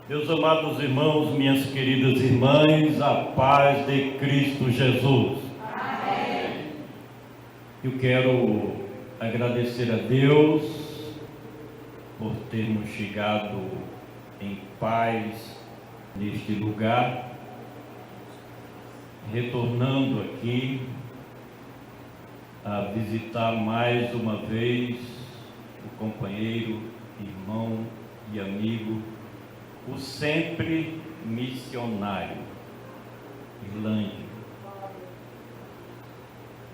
Meus amados irmãos, minhas queridas irmãs, a paz de Cristo Jesus. Amém. Eu quero agradecer a Deus por termos chegado em paz neste lugar, retornando aqui a visitar mais uma vez o companheiro, irmão e amigo, o sempre missionário Irlândio.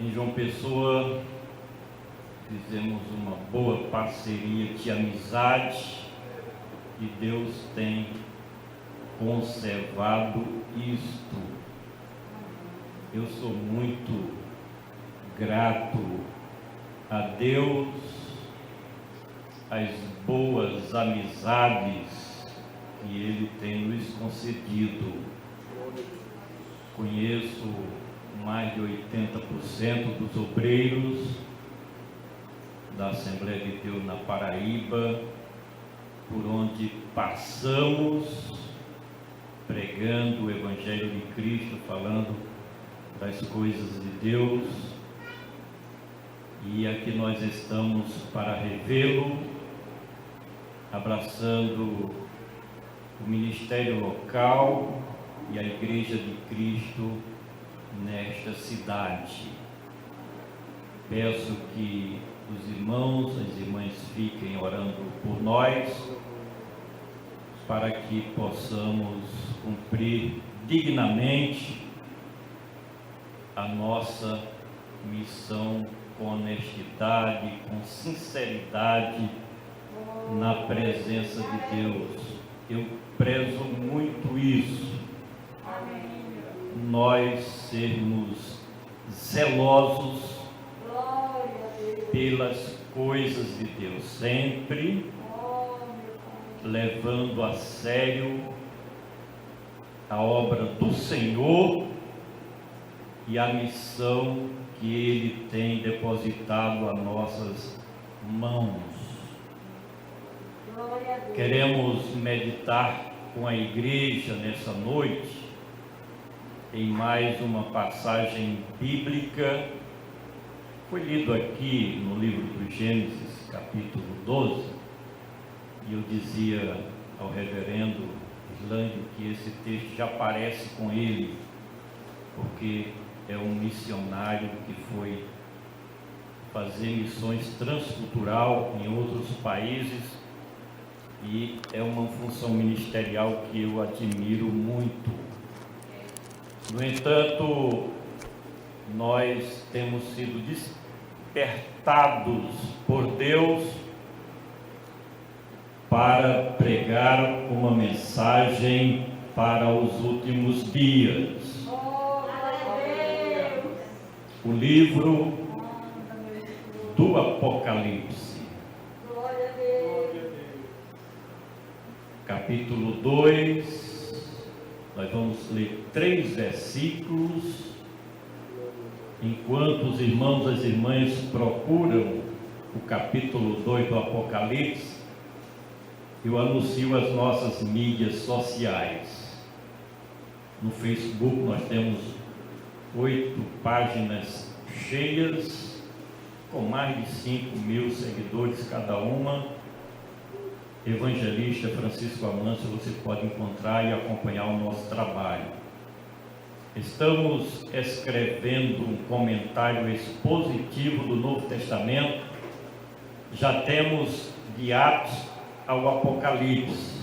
Em João Pessoa fizemos uma boa parceria de amizade e Deus tem conservado isto. Eu sou muito grato a Deus, as boas amizades que Ele tem nos concedido. Conheço mais de 80% dos obreiros da Assembleia de Deus na Paraíba, por onde passamos pregando o Evangelho de Cristo, falando das coisas de Deus, e aqui nós estamos para revê-lo, abraçando o ministério local e a Igreja de Cristo nesta cidade. Peço que os irmãos, as irmãs fiquem orando por nós, para que possamos cumprir dignamente a nossa missão com honestidade, com sinceridade na presença de Deus. Eu prezo muito isso. Nós sermos zelosos pelas coisas de Deus, sempre levando a sério a obra do Senhor e a missão que Ele tem depositado a nossas mãos. Queremos meditar com a igreja nessa noite em mais uma passagem bíblica. Foi lido aqui no livro do Gênesis, capítulo 12, e eu dizia ao reverendo Irlândio que esse texto já parece com ele, porque é um missionário que foi fazer missões transcultural em outros países, e é uma função ministerial que eu admiro muito. No entanto, nós temos sido despertados por Deus para pregar uma mensagem para os últimos dias. O livro do Apocalipse, capítulo 2, nós vamos ler 3 versículos. Enquanto os irmãos e as irmãs procuram o capítulo 2 do Apocalipse, eu anuncio as nossas mídias sociais. No Facebook nós temos 8 páginas cheias, com mais de 5.000 seguidores cada uma. Evangelista Francisco Amâncio, você pode encontrar e acompanhar o nosso trabalho. Estamos escrevendo um comentário expositivo do Novo Testamento. Já temos de Atos ao Apocalipse.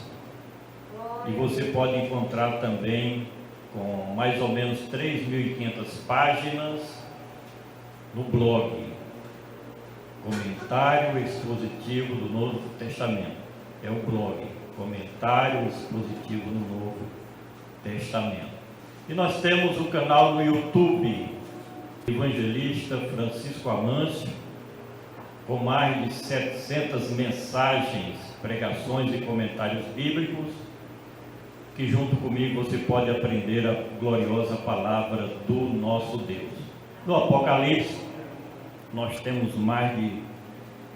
E você pode encontrar também com mais ou menos 3.500 páginas no blog. Comentário expositivo do Novo Testamento. É o blog, Comentário Expositivo no Novo Testamento. E nós temos o canal no YouTube, Evangelista Francisco Amâncio, com mais de 700 mensagens, pregações e comentários bíblicos, que junto comigo você pode aprender a gloriosa palavra do nosso Deus. No Apocalipse, nós temos mais de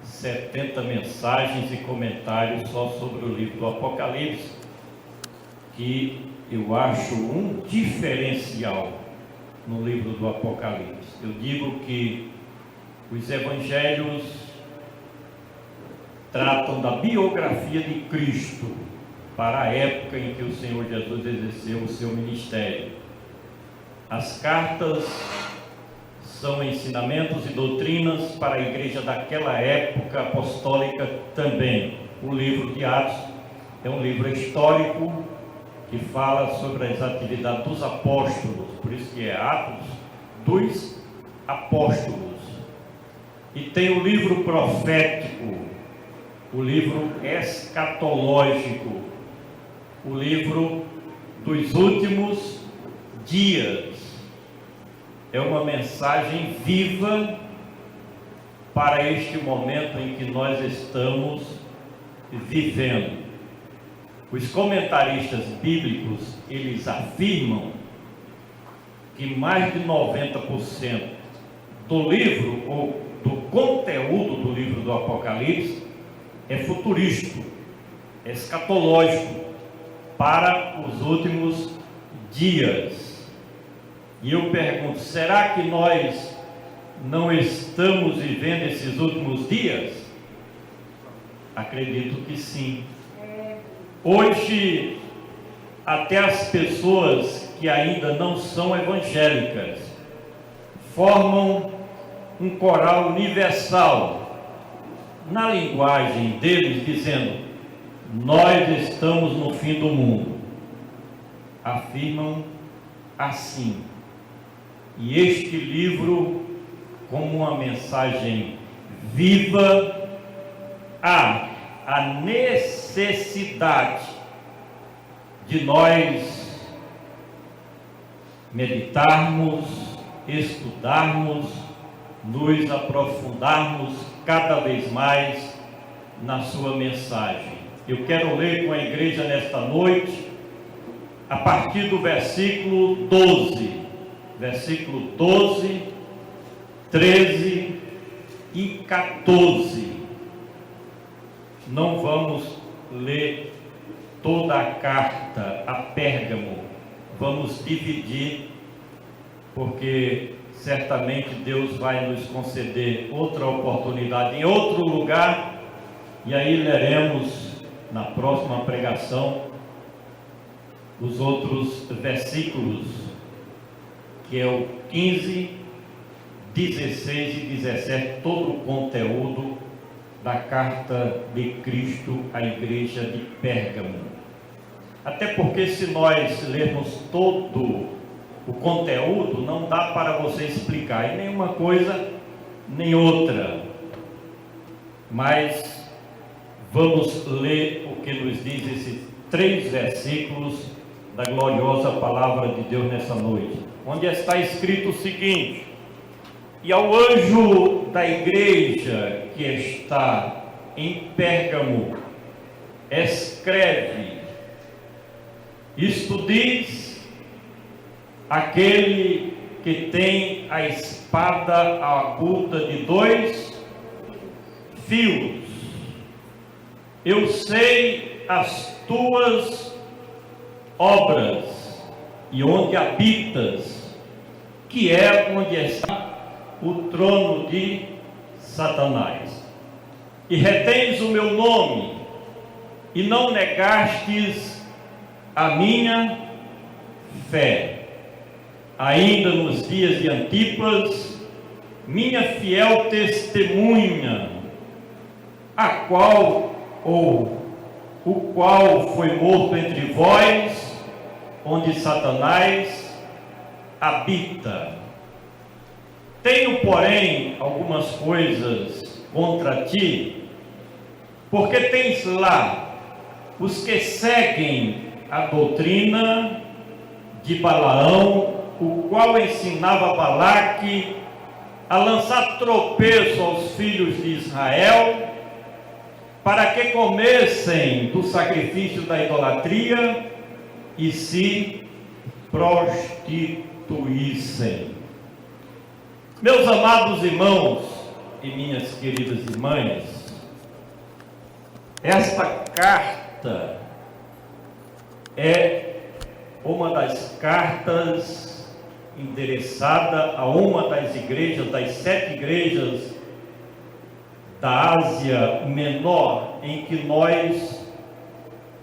70 mensagens e comentários só sobre o livro do Apocalipse, que eu acho um diferencial no livro do Apocalipse. Eu digo que os evangelhos tratam da biografia de Cristo para a época em que o Senhor Jesus exerceu o seu ministério. As cartas são ensinamentos e doutrinas para a igreja daquela época apostólica também. O livro de Atos é um livro histórico que fala sobre as atividades dos apóstolos, por isso que é Atos dos Apóstolos. E tem o livro profético, o livro escatológico, o livro dos últimos dias. É uma mensagem viva para este momento em que nós estamos vivendo. Os comentaristas bíblicos, eles afirmam que mais de 90% do livro, ou do conteúdo do livro do Apocalipse, é futurístico, é escatológico, para os últimos dias. E eu pergunto, será que nós não estamos vivendo esses últimos dias? Acredito que sim. Hoje, até as pessoas que ainda não são evangélicas formam um coral universal na linguagem deles, dizendo: nós estamos no fim do mundo. Afirmam assim. E este livro, como uma mensagem viva, há a necessidade de nós meditarmos, estudarmos, nos aprofundarmos cada vez mais na sua mensagem. Eu quero ler com a igreja nesta noite, a partir do versículo 12, 13 e 14. Não vamos ler toda a carta a Pérgamo, vamos dividir, porque certamente Deus vai nos conceder outra oportunidade em outro lugar, e aí leremos na próxima pregação os outros versículos, que é o 15, 16 e 17, todo o conteúdo da carta de Cristo à igreja de Pérgamo. Até porque, se nós lermos todo o conteúdo, não dá para você explicar em nenhuma coisa nem outra, mas vamos ler o que nos diz esses 3 versículos da gloriosa palavra de Deus nessa noite, onde está escrito o seguinte: e ao anjo da igreja que está em Pérgamo, escreve: isto diz aquele que tem a espada aguda de 2 fios. Eu sei as tuas obras e onde habitas, que é onde está o trono de Satanás, e retens o meu nome, e não negastes a minha fé, ainda nos dias de Antipas, minha fiel testemunha, a qual o qual foi morto entre vós, onde Satanás habita. Tenho, porém, algumas coisas contra ti, porque tens lá os que seguem a doutrina de Balaão, o qual ensinava Balaque a lançar tropeço aos filhos de Israel, para que comessem do sacrifício da idolatria e se prostituíssem. Meus amados irmãos e minhas queridas irmãs, esta carta é uma das cartas endereçada a uma das igrejas, das 7 igrejas da Ásia Menor, em que nós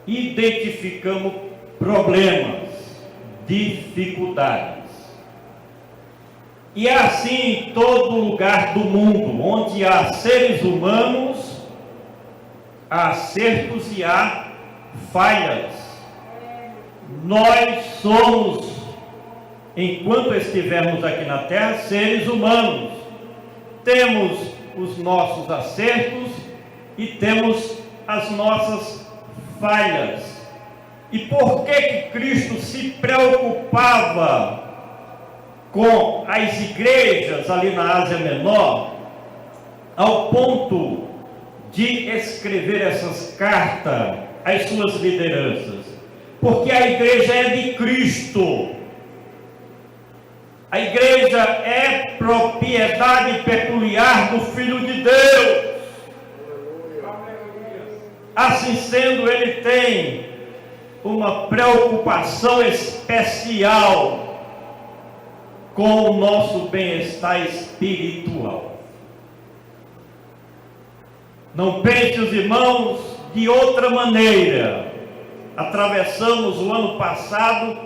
identificamos problemas, dificuldades. E é assim em todo lugar do mundo, onde há seres humanos, há acertos e há falhas. Nós somos, enquanto estivermos aqui na terra, seres humanos. Temos os nossos acertos e temos as nossas falhas. E por que Cristo se preocupava com as igrejas ali na Ásia Menor, ao ponto de escrever essas cartas às suas lideranças? Porque a igreja é de Cristo. A igreja é propriedade peculiar do Filho de Deus. Assim sendo, ele tem uma preocupação especial com o nosso bem-estar espiritual. Não pense, os irmãos, de outra maneira. Atravessamos o ano passado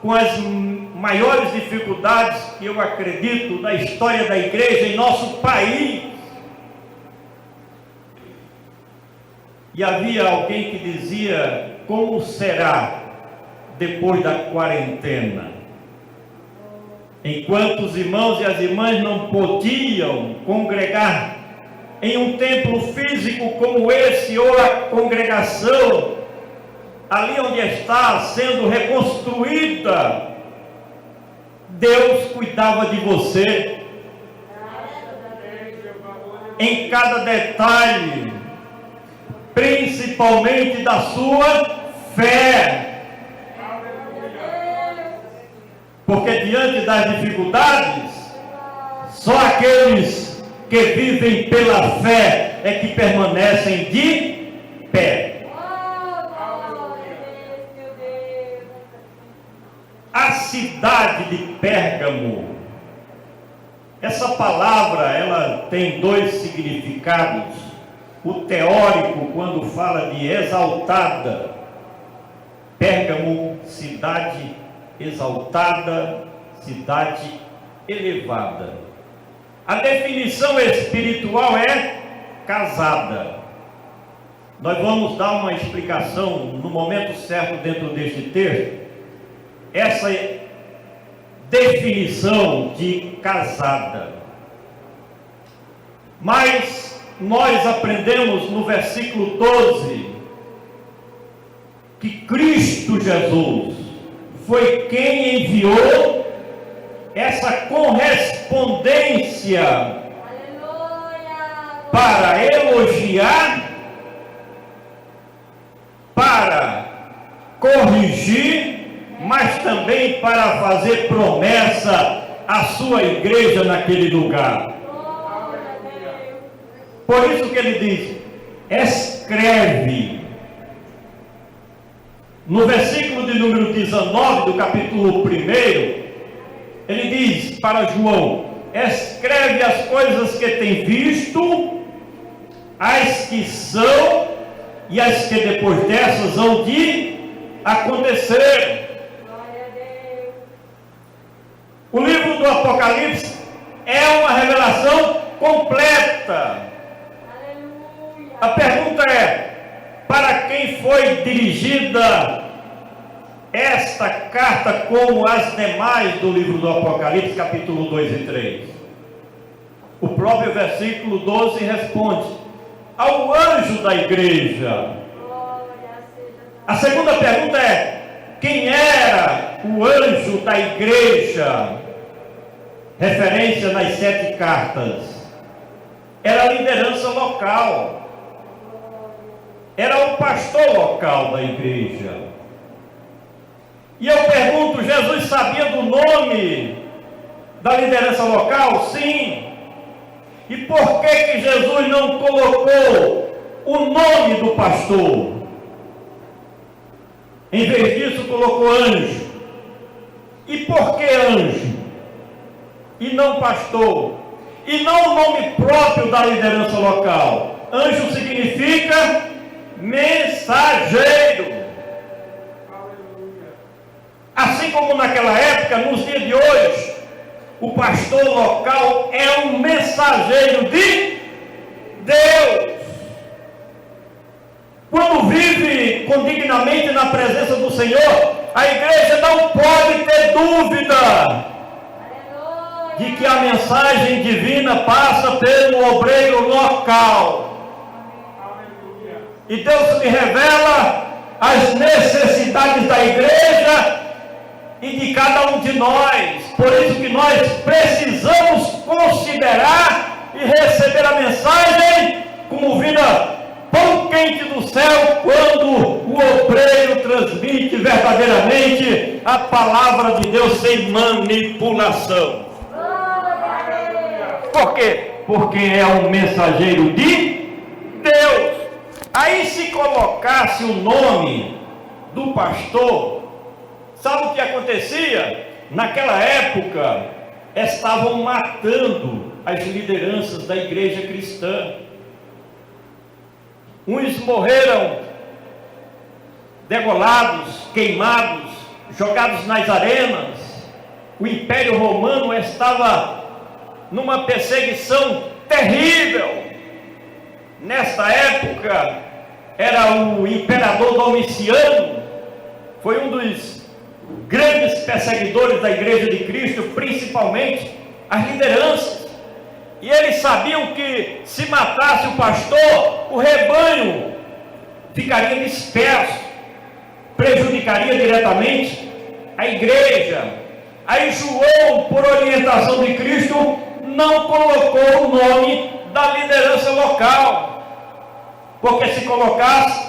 com as maiores dificuldades que eu acredito da história da igreja em nosso país. E havia alguém que dizia: como será depois da quarentena? Enquanto os irmãos e as irmãs não podiam congregar em um templo físico como esse, ou a congregação ali onde está sendo reconstruída, Deus cuidava de você em cada detalhe, principalmente da sua fé, porque diante das dificuldades, só aqueles que vivem pela fé é que permanecem de pé. A cidade de Pérgamo, essa palavra ela tem 2 significados. O teórico, quando fala de exaltada, Pérgamo, cidade exaltada, cidade elevada. A definição espiritual é casada. Nós vamos dar uma explicação no momento certo dentro deste texto. Essa definição de casada. Mas nós aprendemos no versículo 12 que Cristo Jesus foi quem enviou essa correspondência para elogiar, para corrigir, mas também para fazer promessa à sua igreja naquele lugar. Por isso que ele diz: escreve. No versículo de número 19 do capítulo 1, ele diz para João: escreve as coisas que tem visto, as que são e as que depois dessas hão de acontecer. O livro do Apocalipse é uma revelação completa. A pergunta é: para quem foi dirigida esta carta, como as demais do livro do Apocalipse, capítulo 2 e 3? O próprio versículo 12 responde: ao anjo da igreja. A segunda pergunta é: quem era o anjo da igreja? Referência nas 7 cartas. Era a liderança local. Era o pastor local da igreja. E eu pergunto: Jesus sabia do nome da liderança local? Sim. E por que Jesus não colocou o nome do pastor? Em vez disso, colocou anjo. E por que anjo? E não pastor? E não o nome próprio da liderança local? Anjo significa mensageiro. Assim como naquela época, nos dias de hoje, o pastor local é um mensageiro de Deus. Quando vive condignamente na presença do Senhor, a igreja não pode ter dúvida de que a mensagem divina passa pelo obreiro local. E Deus lhe revela as necessidades da igreja e de cada um de nós. Por isso que nós precisamos considerar e receber a mensagem como vinda pão quente do céu, quando o obreiro transmite verdadeiramente a palavra de Deus sem manipulação. Por quê? Porque é um mensageiro de Deus. Aí, se colocasse o nome do pastor, sabe o que acontecia? Naquela época, estavam matando as lideranças da igreja cristã. Uns morreram degolados, queimados, jogados nas arenas. O Império Romano estava numa perseguição terrível. Nesta época, era o imperador Domiciano, foi um dos grandes perseguidores da igreja de Cristo, principalmente as lideranças. E eles sabiam que se matasse o pastor, o rebanho ficaria disperso, prejudicaria diretamente a igreja. Aí João, por orientação de Cristo, não colocou o nome da liderança local, porque se colocasse,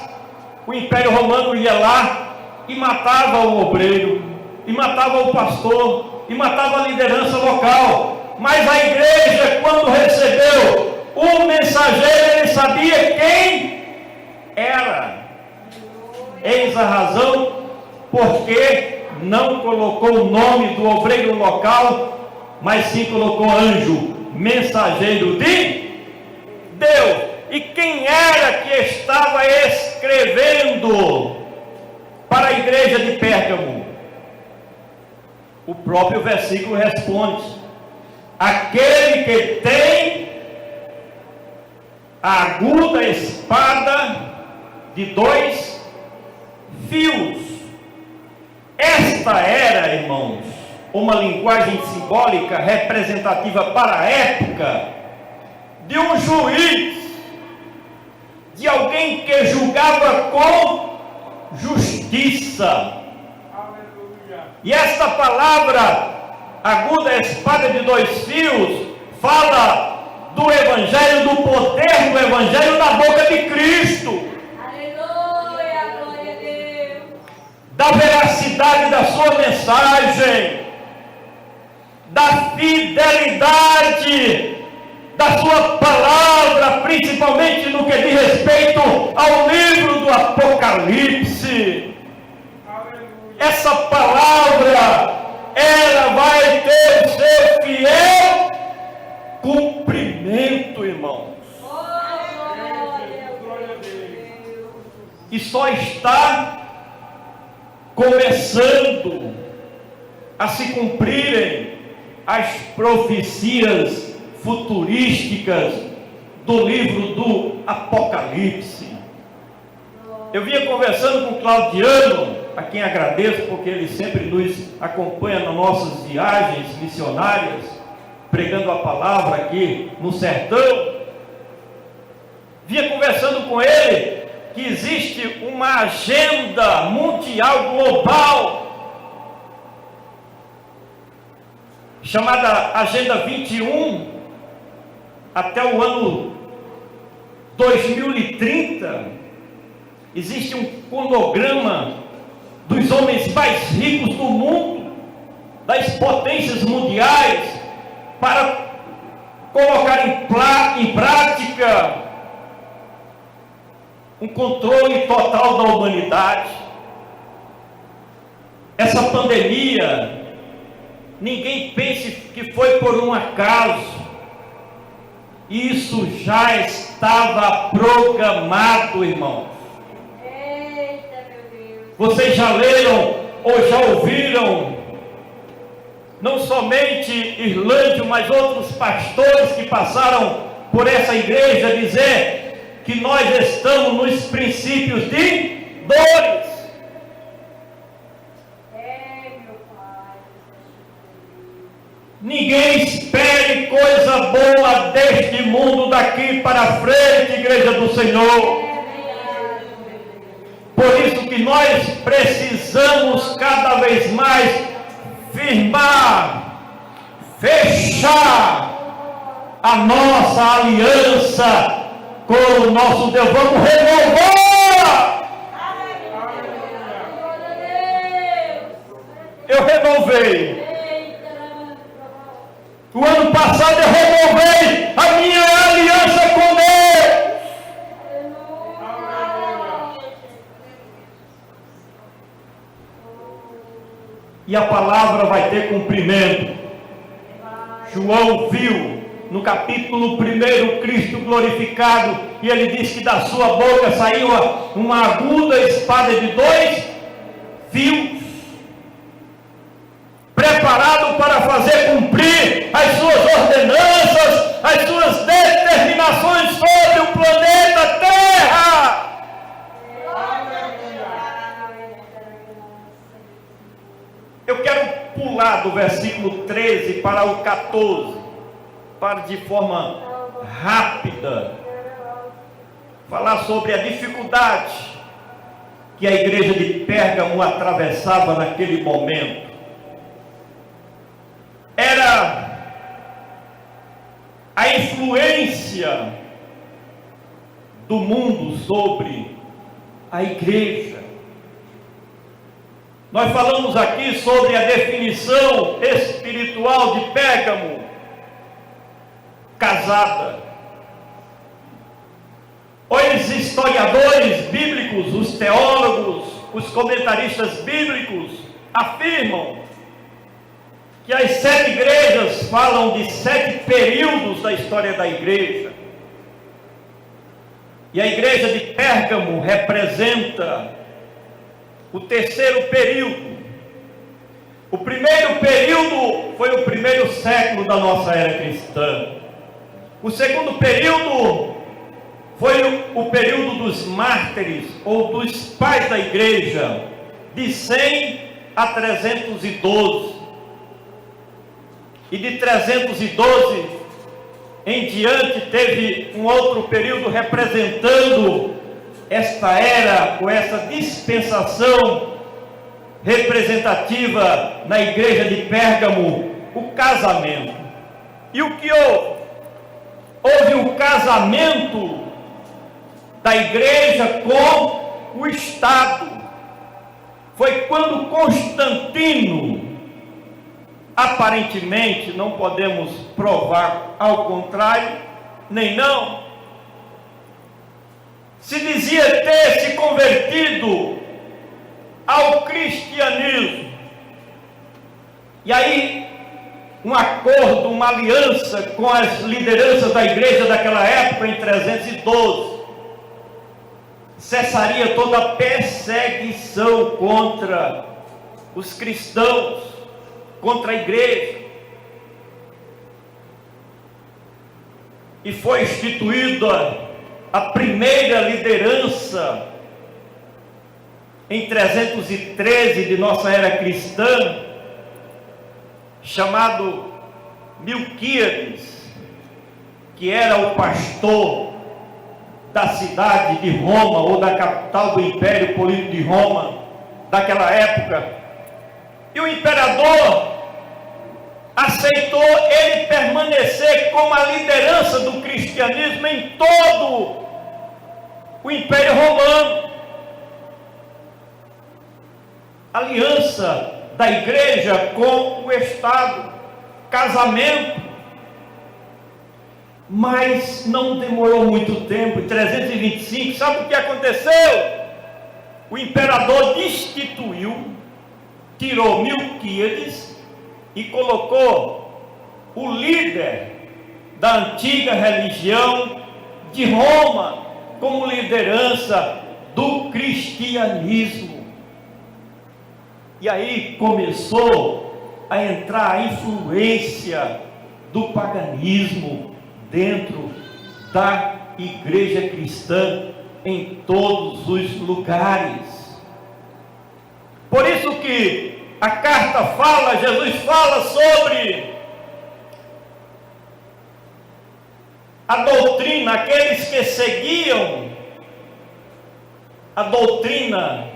o Império Romano ia lá e matava o obreiro, e matava o pastor, e matava a liderança local. Mas a igreja, quando recebeu o mensageiro, ele sabia quem era. Eis a razão porque não colocou o nome do obreiro local, mas sim colocou anjo, mensageiro de Deus. E quem era que estava escrevendo para a igreja de Pérgamo? O próprio versículo responde: aquele que tem a aguda espada de 2 fios. Esta era, irmãos, uma linguagem simbólica representativa para a época de um juiz, de alguém que julgava com justiça. E esta palavra, aguda espada de 2 fios, fala do evangelho, do poder do evangelho na boca de Cristo. Aleluia, glória a Deus. Da veracidade da sua mensagem, da fidelidade da sua palavra, principalmente no que diz respeito ao livro do Apocalipse. Essa palavra, ela vai ter o seu fiel cumprimento, irmãos. E só está começando a se cumprirem as profecias futurísticas do livro do Apocalipse. Eu vinha conversando com o Claudiano, a quem agradeço porque ele sempre nos acompanha nas nossas viagens missionárias, pregando a palavra aqui no sertão. Vinha conversando com ele que existe uma agenda mundial global chamada Agenda 21 até o ano 2030. Existe um cronograma dos homens mais ricos do mundo, das potências mundiais, para colocar em prática um controle total da humanidade. essa pandemia, ninguém pense que foi por um acaso. Isso já estava programado, irmãos. Eita, meu Deus. Vocês já leram ou já ouviram, não somente Irlândio, mas outros pastores que passaram por essa igreja dizer que nós estamos nos princípios de dores. Meu Pai. Ninguém espere coisa boa deste mundo daqui para frente, igreja do Senhor. Por isso que nós precisamos cada vez mais firmar, fechar a nossa aliança com o nosso Deus. Vamos renovar. Eu renovei. O ano passado eu renovei a minha aliança com Deus. E a palavra vai ter cumprimento. João viu no capítulo 1 Cristo glorificado, e ele diz que da sua boca saiu uma aguda espada de 2 fios, preparado para fazer cumprir as suas ordenanças, as suas determinações sobre o planeta Terra. Eu quero pular do versículo 13 para o 14, para de forma rápida falar sobre a dificuldade que a igreja de Pérgamo atravessava naquele momento. Era a influência do mundo sobre a igreja. Nós falamos aqui sobre a definição espiritual de Pérgamo: casada. Os historiadores bíblicos, os teólogos, os comentaristas bíblicos afirmam que as 7 igrejas falam de 7 períodos da história da igreja. E a igreja de Pérgamo representa o 3º período. O primeiro período foi o primeiro século da nossa era cristã. O segundo período foi o período dos mártires, ou dos pais da igreja, de 100 a 312. E de 312 em diante teve um outro período representando esta era, ou essa dispensação representativa na igreja de Pérgamo, o casamento. E o que houve? Houve o casamento da igreja com o Estado. Foi quando Constantino, aparentemente, não podemos provar ao contrário, nem não, se dizia ter se convertido ao cristianismo. E aí, um acordo, uma aliança com as lideranças da igreja daquela época, em 312, cessaria toda a perseguição contra os cristãos, contra a igreja. E foi instituída a primeira liderança em 313 de nossa era cristã, chamado Milquíades, que era o pastor da cidade de Roma, ou da capital do Império Político de Roma, daquela época. E o imperador aceitou ele permanecer como a liderança do cristianismo em todo o Império Romano. Aliança da igreja com o Estado, casamento. Mas não demorou muito tempo. Em 325, sabe o que aconteceu? O imperador destituiu tirou Milquíades e colocou o líder da antiga religião de Roma como liderança do cristianismo. E aí começou a entrar a influência do paganismo dentro da igreja cristã em todos os lugares. Por isso que a carta fala, Jesus fala sobre a doutrina, aqueles que seguiam a doutrina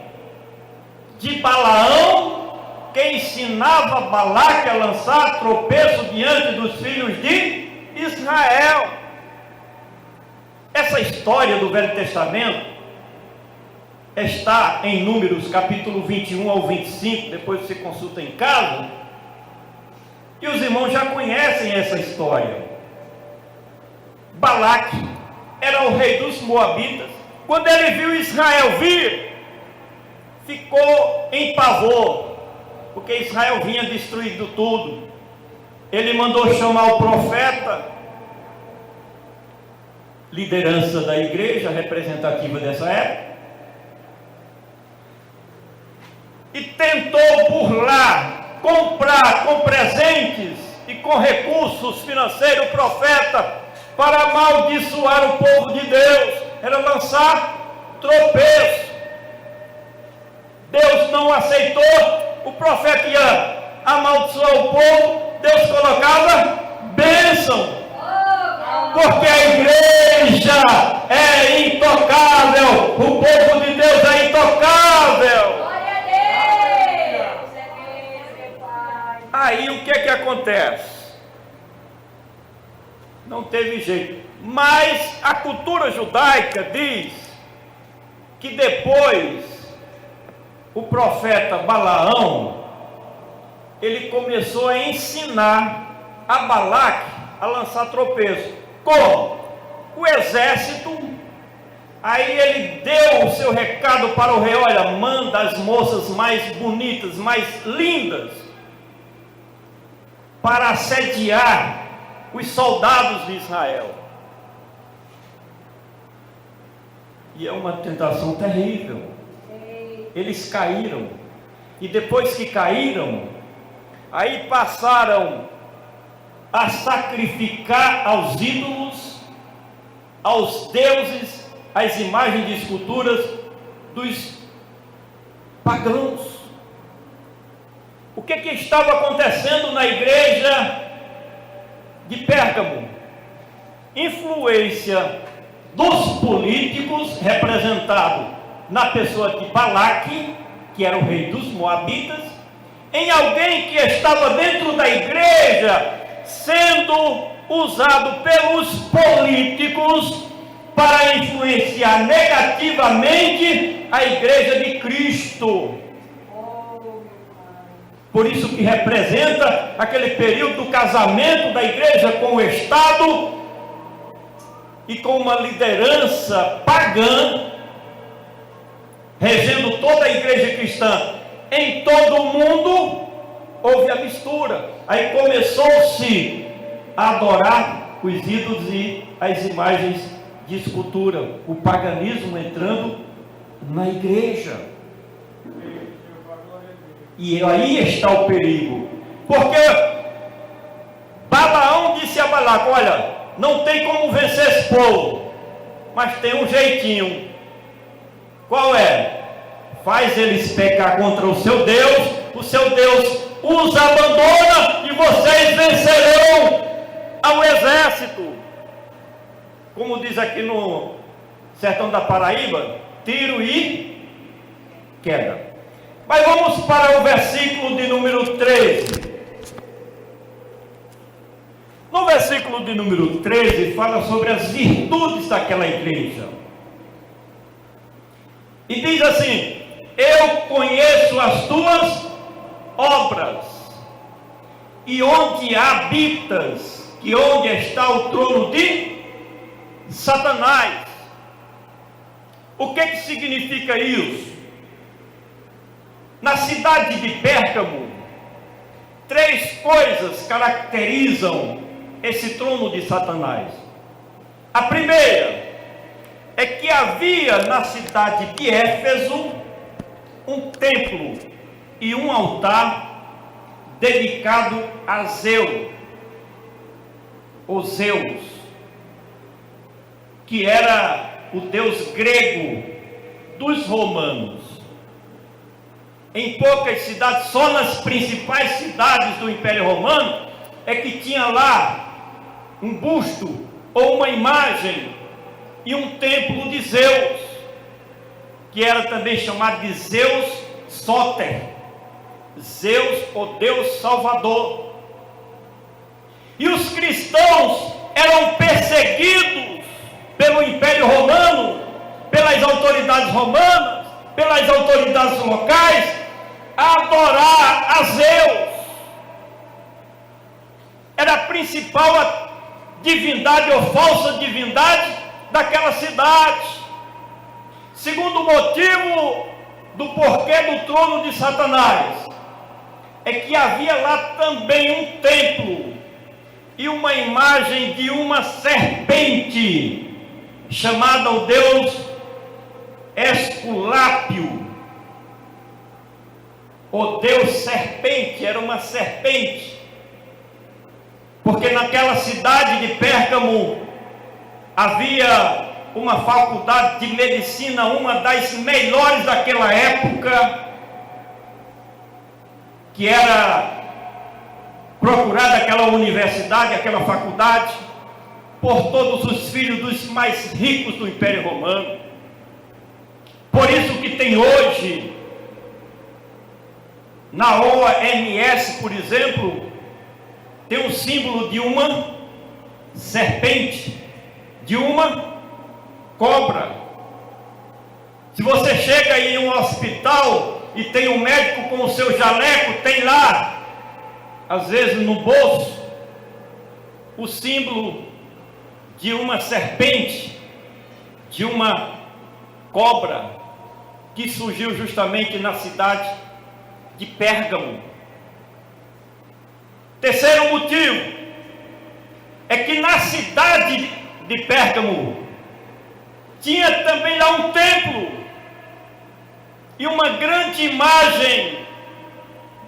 de Balaão, que ensinava Balaque a lançar tropeço diante dos filhos de Israel. Essa história do Velho Testamento está em Números capítulo 21 ao 25, depois você consulta em casa, e os irmãos já conhecem essa história. Balaque era o rei dos Moabitas. Quando ele viu Israel vir, ficou em pavor, porque Israel vinha destruindo tudo. Ele mandou chamar o profeta, liderança da igreja representativa dessa época, e tentou burlar, comprar com presentes e com recursos financeiros o profeta para amaldiçoar o povo de Deus. Era lançar tropeço. Deus não aceitou, o profeta ia amaldiçoar o povo, Deus colocava bênção, porque a igreja é intocável, o povo de Deus é intocável. Glória a Deus, meu Pai. Aí o que é que acontece? Não teve jeito, mas a cultura judaica diz que depois o profeta Balaão, ele começou a ensinar a Balaque a lançar tropeço. Como? O exército, aí ele deu o seu recado para o rei: olha, manda as moças mais bonitas, mais lindas, para assediar os soldados de Israel. E é uma tentação terrível. Eles caíram, e depois que caíram, aí passaram a sacrificar aos ídolos, aos deuses, às imagens de esculturas dos pagãos. O que estava acontecendo na igreja de Pérgamo? Influência dos políticos, representado na pessoa de Balaque, que era o rei dos Moabitas, em alguém que estava dentro da igreja, sendo usado pelos políticos para influenciar negativamente a igreja de Cristo. Por isso que representa aquele período do casamento da igreja com o Estado e com uma liderança pagã, regendo toda a igreja cristã em todo o mundo. Houve a mistura, aí começou-se a adorar os ídolos e as imagens de escultura, o paganismo entrando na igreja. E aí está o perigo, porque Balaão disse a Balaque: olha, não tem como vencer esse povo, mas tem um jeitinho. Qual é? Faz eles pecar contra o seu Deus os abandona e vocês vencerão ao exército. Como diz aqui no sertão da Paraíba, tiro e queda. Mas vamos para o versículo de número 13. No versículo de número 13 fala sobre as virtudes daquela igreja. E diz assim: eu conheço as tuas obras, e onde habitas, que onde está o trono de Satanás. O que significa isso? Na cidade de Pérgamo, 3 coisas caracterizam esse trono de Satanás. A primeira é que havia na cidade de Éfeso um templo e um altar dedicado a Zeus, ou Zeus, que era o deus grego dos romanos. Em poucas cidades, só nas principais cidades do Império Romano, é que tinha lá um busto ou uma imagem e um templo de Zeus, que era também chamado de Zeus Sóter, Zeus, o Deus Salvador. E os cristãos eram perseguidos pelo Império Romano, pelas autoridades romanas, pelas autoridades locais, a adorar a Zeus. Era a principal divindade ou falsa divindade daquela cidade. Segundo motivo do porquê do trono de Satanás, é que havia lá também um templo e uma imagem de uma serpente, chamada o deus Esculápio. O deus serpente era uma serpente, porque naquela cidade de Pérgamo havia uma faculdade de medicina, uma das melhores daquela época, que era procurada aquela universidade, aquela faculdade, por todos os filhos dos mais ricos do Império Romano. Por isso que tem hoje, na OMS, por exemplo, tem um símbolo de uma serpente, de uma cobra. Se você chega em um hospital e tem um médico com o seu jaleco, tem lá, às vezes no bolso, o símbolo de uma serpente, de uma cobra, que surgiu justamente na cidade de Pérgamo. Terceiro motivo é que na cidade de Pérgamo tinha também lá um templo e uma grande imagem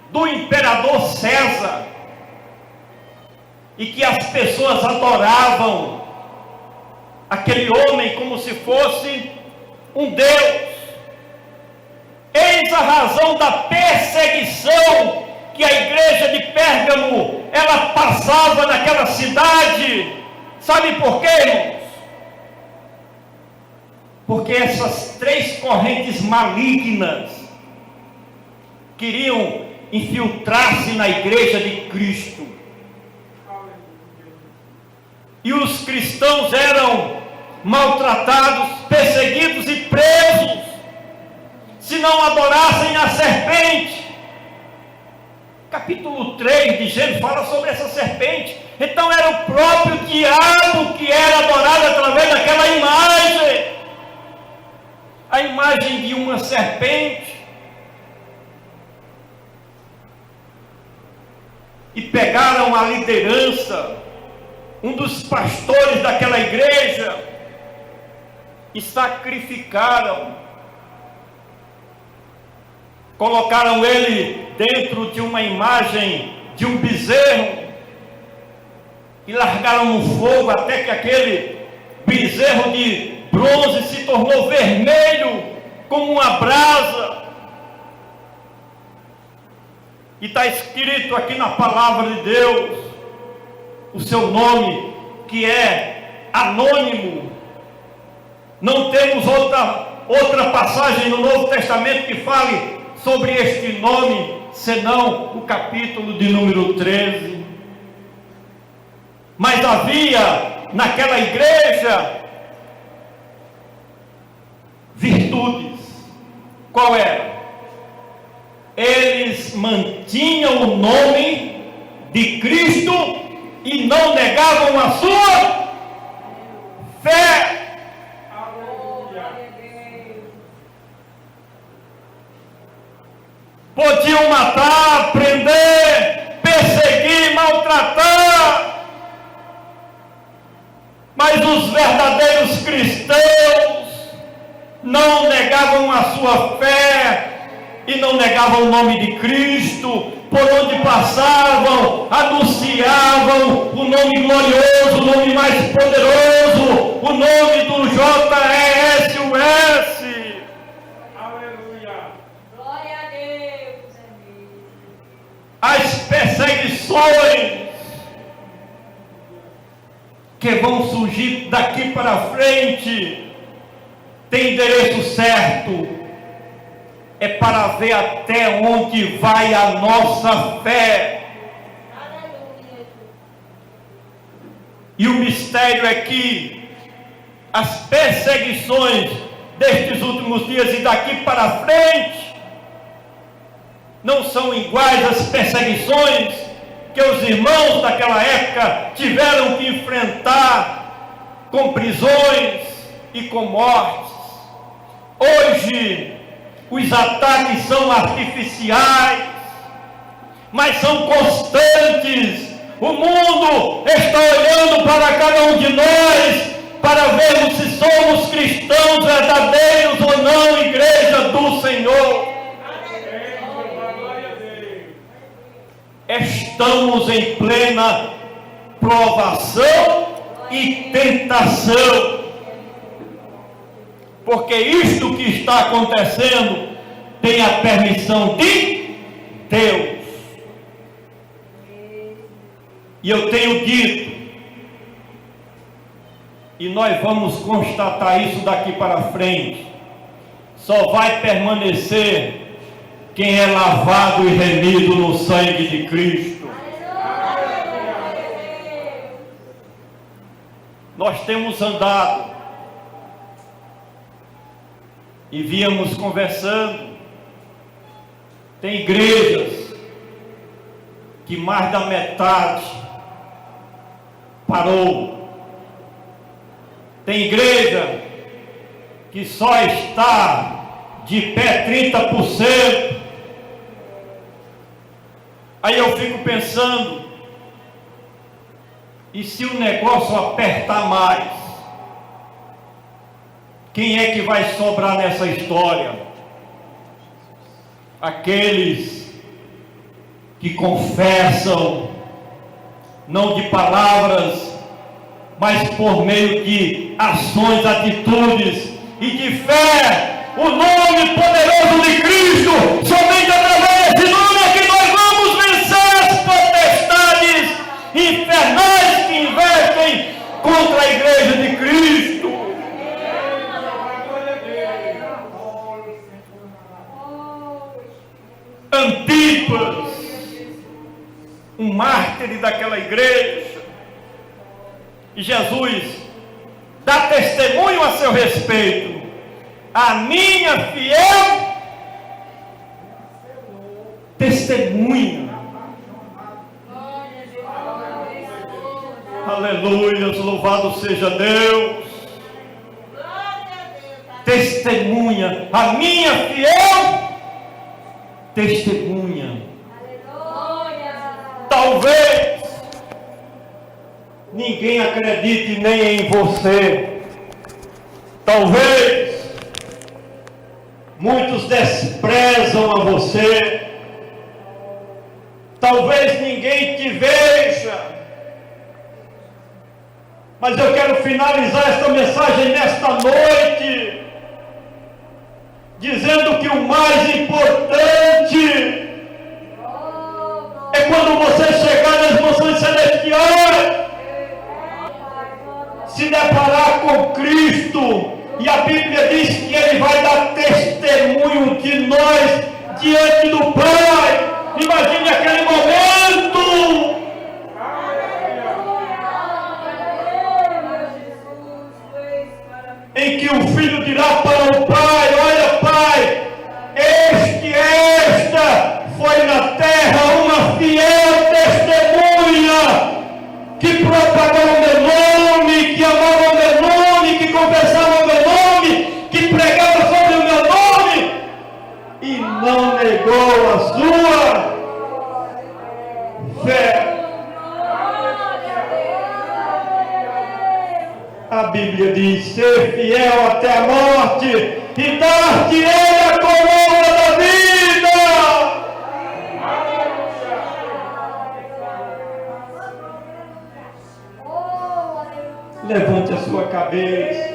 do imperador César, e que as pessoas adoravam aquele homem como se fosse um deus. Eis a razão da perseguição que a igreja de Pérgamo ela passava naquela cidade. Sabe por quê, irmãos? Porque essas 3 correntes malignas queriam infiltrar-se na igreja de Cristo. E os cristãos eram maltratados, perseguidos e presos, se não adorassem a serpente. Capítulo 3 de Gênesis fala sobre essa serpente. Então era o próprio diabo que era adorado através daquela imagem, a imagem de uma serpente. E pegaram a liderança, um dos pastores daquela igreja, e sacrificaram. Colocaram ele dentro de uma imagem de um bezerro e largaram no fogo até que aquele bezerro de bronze se tornou vermelho como uma brasa. E está escrito aqui na palavra de Deus o seu nome, que é anônimo. Não temos outra passagem no Novo Testamento que fale sobre este nome, senão o capítulo de número 13. Mas havia naquela igreja virtudes. Qual era? Eles mantinham o nome de Cristo e não negavam a sua fé. Podiam matar, prender, perseguir, maltratar. Mas os verdadeiros cristãos não negavam a sua fé e não negavam o nome de Cristo. Por onde passavam, anunciavam o nome glorioso, o nome mais poderoso, o nome do JESUS. Aleluia. Glória a Deus, amigo. As perseguições que vão surgir daqui para frente tem endereço certo. É para ver até onde vai a nossa fé. Aleluia. E o mistério é que as perseguições destes últimos dias e daqui para frente não são iguais às perseguições que os irmãos daquela época tiveram que enfrentar com prisões e com mortes. Hoje os ataques são artificiais, mas são constantes. O mundo está olhando para cada um de nós para vermos se somos cristãos verdadeiros ou não, igreja do Senhor. Glória a Deus. Estamos em plena provação e tentação. Porque isto que está acontecendo tem a permissão de Deus. E eu tenho dito, e nós vamos constatar isso daqui para frente, só vai permanecer quem é lavado e remido no sangue de Cristo. Nós temos andado e víamos conversando. Tem igrejas que mais da metade parou. Tem igreja que só está de pé 30%. Aí eu fico pensando, e se o negócio apertar mais? Quem é que vai sobrar nessa história? Aqueles que confessam, não de palavras, mas por meio de ações, atitudes e de fé, o nome poderoso de Cristo. Somente através desse nome é que nós vamos vencer as potestades infernais que investem contra a igreja de Cristo. Antipas, um mártir daquela igreja, e Jesus dá testemunho a seu respeito. A minha fiel testemunha. Aleluia, louvado seja Deus. Testemunha, a minha fiel testemunha. Talvez ninguém acredite nem em você. Talvez muitos desprezam a você. Talvez ninguém te veja. Mas eu quero finalizar esta mensagem nesta noite dizendo que o mais importante é quando você chegar nas mansões celestiais, se deparar com Cristo, e a Bíblia diz que Ele vai dar testemunho de nós diante do Pai. Imagine aquele momento em que o filho dirá para o pai: olha, pai, esta foi na terra uma fiel testemunha que propagou o meu nome, que amava o meu nome, que confessava o meu nome, que pregava sobre o meu nome e não negou a até a morte e dar-te-ei a coroa da vida. Levante a sua cabeça,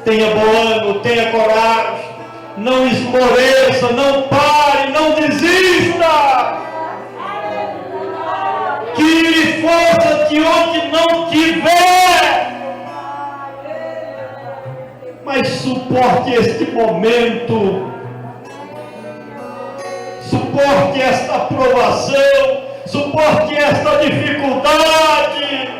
tenha bom ânimo, tenha coragem, não esmoreça, não pare, não desista. Tire força de onde não tiver, mas suporte este momento, suporte esta provação, suporte esta dificuldade.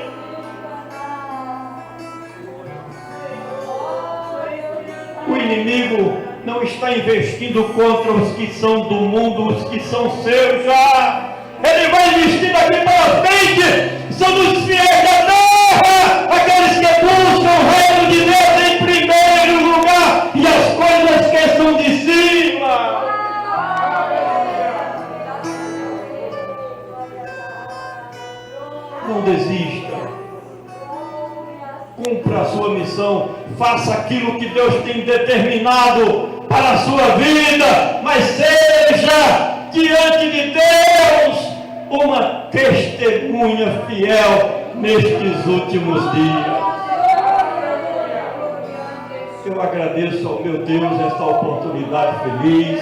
O inimigo não está investindo contra os que são do mundo, os que são seus já. Ele vai investir daqui para frente. São os fiéis da terra, aqueles que buscam o reino de Deus em primeiro lugar e as coisas que são de cima. Não desista. Cumpra a sua missão, faça aquilo que Deus tem determinado para a sua vida, mas seja diante de Deus uma testemunha fiel nestes últimos dias. Eu agradeço ao meu Deus esta oportunidade feliz,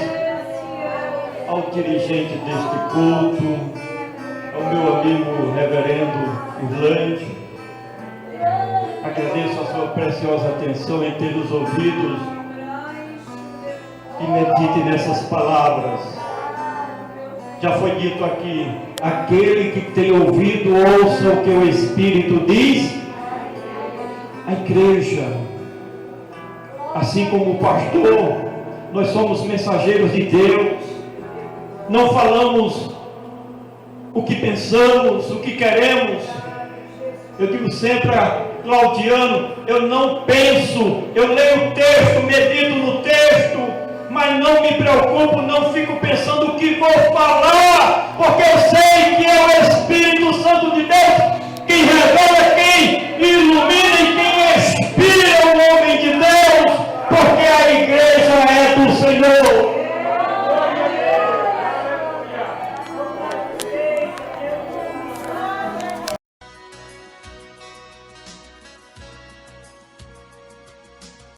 ao dirigente deste culto, ao meu amigo reverendo Irlande. Agradeço a sua preciosa atenção em ter os ouvidos e medite nessas palavras. Já foi dito aqui, aquele que tem ouvido, ouça o que o Espírito diz. A igreja, assim como o pastor, nós somos mensageiros de Deus. Não falamos o que pensamos, o que queremos. Eu digo sempre a Claudiano, eu não penso, eu leio o texto, medito no texto, mas não me preocupo, não fico pensando o que vou falar, porque eu sei